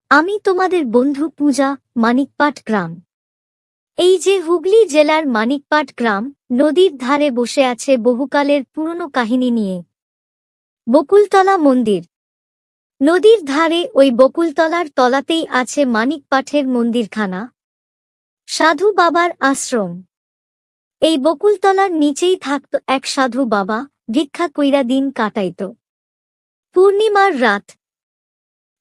আমি তোমাদের বন্ধু পূজা, মানিকপাট গ্রাম। এই যে হুগলি জেলার মানিকপাট গ্রাম, নদীর ধারে বসে আছে বহুকালের পুরনো কাহিনী নিয়ে। বকুলতলা মন্দির। নদীর ধারে ওই বকুলতলার তলাতেই আছে মানিকপাটের মন্দিরখানা, সাধু বাবার আশ্রম। এই বকুলতলার নিচেই থাকত এক সাধু বাবা, ভিক্ষা কইরা দিন কাটাইত। পূর্ণিমার রাত।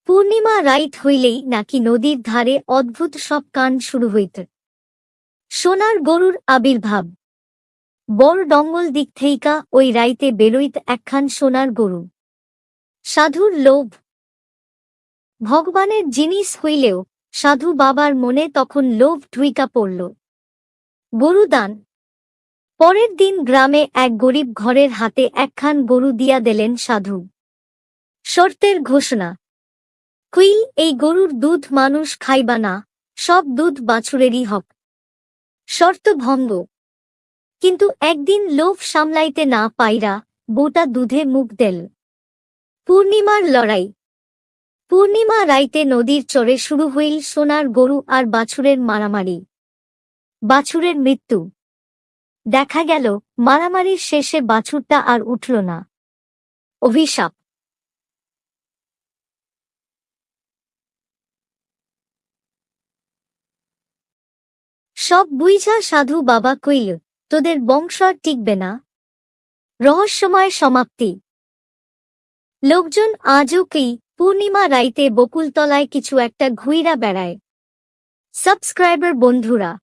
পূর্ণিমা রাইত হইলেই নাকি নদীর ধারে অদ্ভুত সব কাণ্ড শুরু হইত। সোনার গরুর আবির্ভাব। বড় ডঙ্গল দিক থেইকা ওই রাইতে বেরোইত একখান সোনার গরু। সাধুর লোভ। ভগবানের জিনিস হইলেও সাধু বাবার মনে তখন লোভ ঢুইকা পড়ল। গরু দান। পরের দিন গ্রামে এক গরিব ঘরের হাতে একখান গরু দিয়া দিলেন সাধু। শর্তের ঘোষণা, কুইল এই গরুর দুধ মানুষ খাইবা না, সব দুধ বাছুরেরই হক। শর্ত ভঙ্গ। কিন্তু একদিন লোভ সামলাইতে না পাইরা বউটা দুধে মুখ দেল। পূর্ণিমার লড়াই। পূর্ণিমা রাইতে নদীর চরে শুরু হইল সোনার গরু আর বাছুরের মারামারি। বাছুরের মৃত্যু। দেখা গেল মারামারির শেষে বাছুরটা আর উঠল না। অভিশাপ। সব বুইঝা সাধু বাবা কইল, তোদের বংশ আর টিকবে না। রহস্যময় সমাপ্তি। লোকজন আজও কি পূর্ণিমা রাইতে বকুলতলায় কিছু একটা ঘুইরা বেড়ায়। সাবস্ক্রাইবার বন্ধুরা।